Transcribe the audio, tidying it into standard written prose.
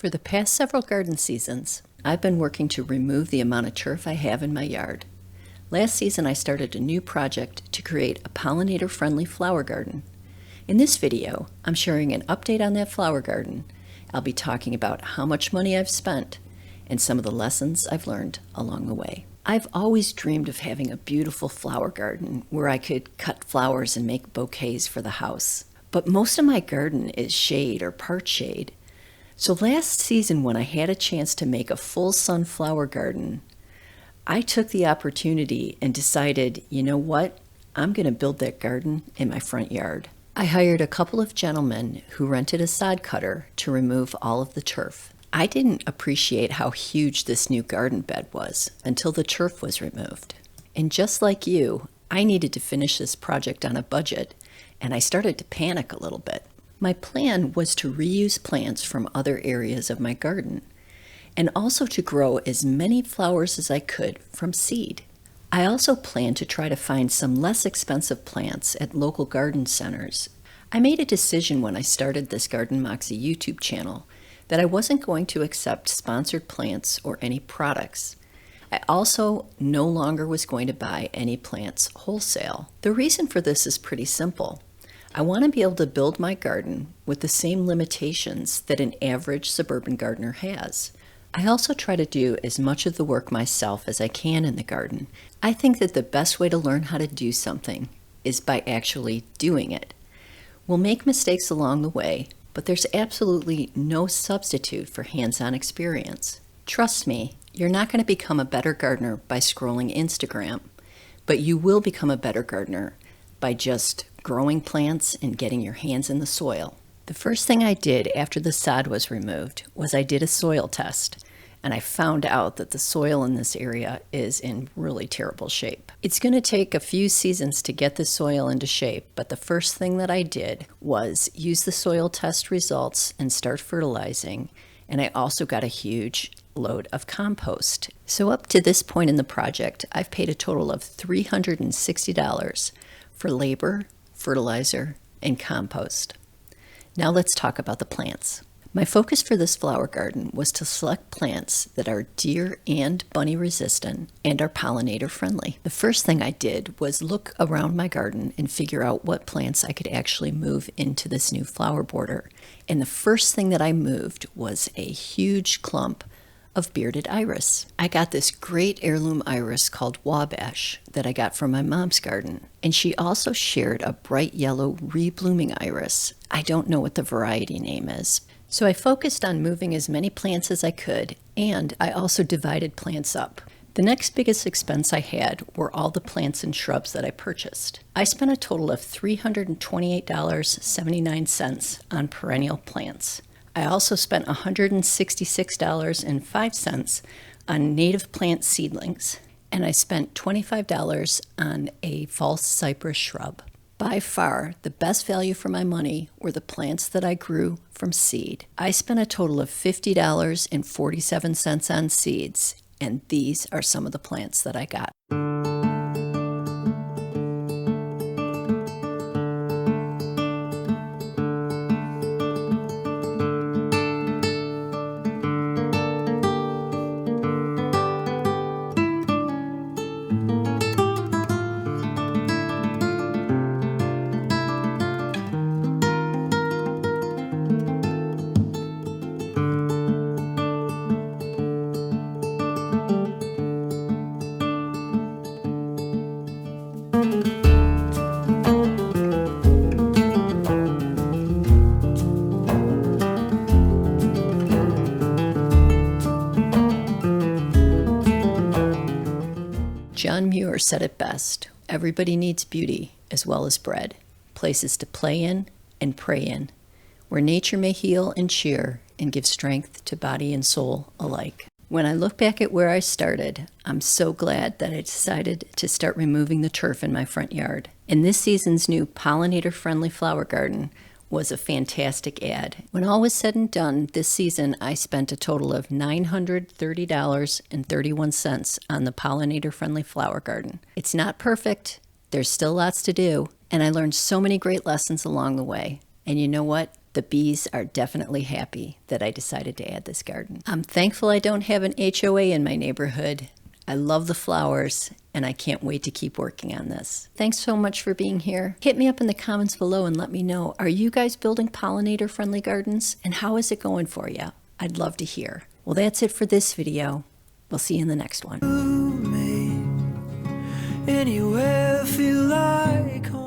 For the past several garden seasons, I've been working to remove the amount of turf I have in my yard. Last season I started a new project to create a pollinator-friendly flower garden. In this video, I'm sharing an update on that flower garden. I'll be talking about how much money I've spent and some of the lessons I've learned along the way. I've always dreamed of having a beautiful flower garden where I could cut flowers and make bouquets for the house. But most of my garden is shade or part shade. So last season when I had a chance to make a full sunflower garden, I took the opportunity and decided, you know what? I'm going to build that garden in my front yard. I hired a couple of gentlemen who rented a sod cutter to remove all of the turf. I didn't appreciate how huge this new garden bed was until the turf was removed. And just like you, I needed to finish this project on a budget, and I started to panic a little bit. My plan was to reuse plants from other areas of my garden, and also to grow as many flowers as I could from seed. I also planned to try to find some less expensive plants at local garden centers. I made a decision when I started this Garden Moxie YouTube channel that I wasn't going to accept sponsored plants or any products. I also no longer was going to buy any plants wholesale. The reason for this is pretty simple. I want to be able to build my garden with the same limitations that an average suburban gardener has. I also try to do as much of the work myself as I can in the garden. I think that the best way to learn how to do something is by actually doing it. We'll make mistakes along the way, but there's absolutely no substitute for hands-on experience. Trust me, you're not going to become a better gardener by scrolling Instagram, but you will become a better gardener by just growing plants and getting your hands in the soil. The first thing I did after the sod was removed was I did a soil test, and I found out that the soil in this area is in really terrible shape. It's going to take a few seasons to get the soil into shape, but the first thing that I did was use the soil test results and start fertilizing, and I also got a huge load of compost. So up to this point in the project, I've paid a total of $360 for labor, fertilizer, and compost. Now let's talk about the plants. My focus for this flower garden was to select plants that are deer and bunny resistant and are pollinator friendly. The first thing I did was look around my garden and figure out what plants I could actually move into this new flower border. And the first thing that I moved was a huge clump of bearded iris. I got this great heirloom iris called Wabash that I got from my mom's garden, and she also shared a bright yellow reblooming iris. I don't know what the variety name is. So I focused on moving as many plants as I could, and I also divided plants up. The next biggest expense I had were all the plants and shrubs that I purchased. I spent a total of $328.79 on perennial plants. I also spent $166.05 on native plant seedlings, and I spent $25 on a false cypress shrub. By far, the best value for my money were the plants that I grew from seed. I spent a total of $50.47 on seeds, and these are some of the plants that I got. John Muir said it best, everybody needs beauty as well as bread, places to play in and pray in, where nature may heal and cheer and give strength to body and soul alike. When I look back at where I started, I'm so glad that I decided to start removing the turf in my front yard. And this season's new pollinator-friendly flower garden was a fantastic ad. When all was said and done, this season I spent a total of $930.31 on the pollinator-friendly flower garden. It's not perfect, there's still lots to do, and I learned so many great lessons along the way. And you know what? The bees are definitely happy that I decided to add this garden. I'm thankful I don't have an HOA in my neighborhood. I love the flowers, and I can't wait to keep working on this. Thanks so much for being here. Hit me up in the comments below and let me know, are you guys building pollinator-friendly gardens? And how is it going for you? I'd love to hear. Well, that's it for this video. We'll see you in the next one. Anywhere feel like home.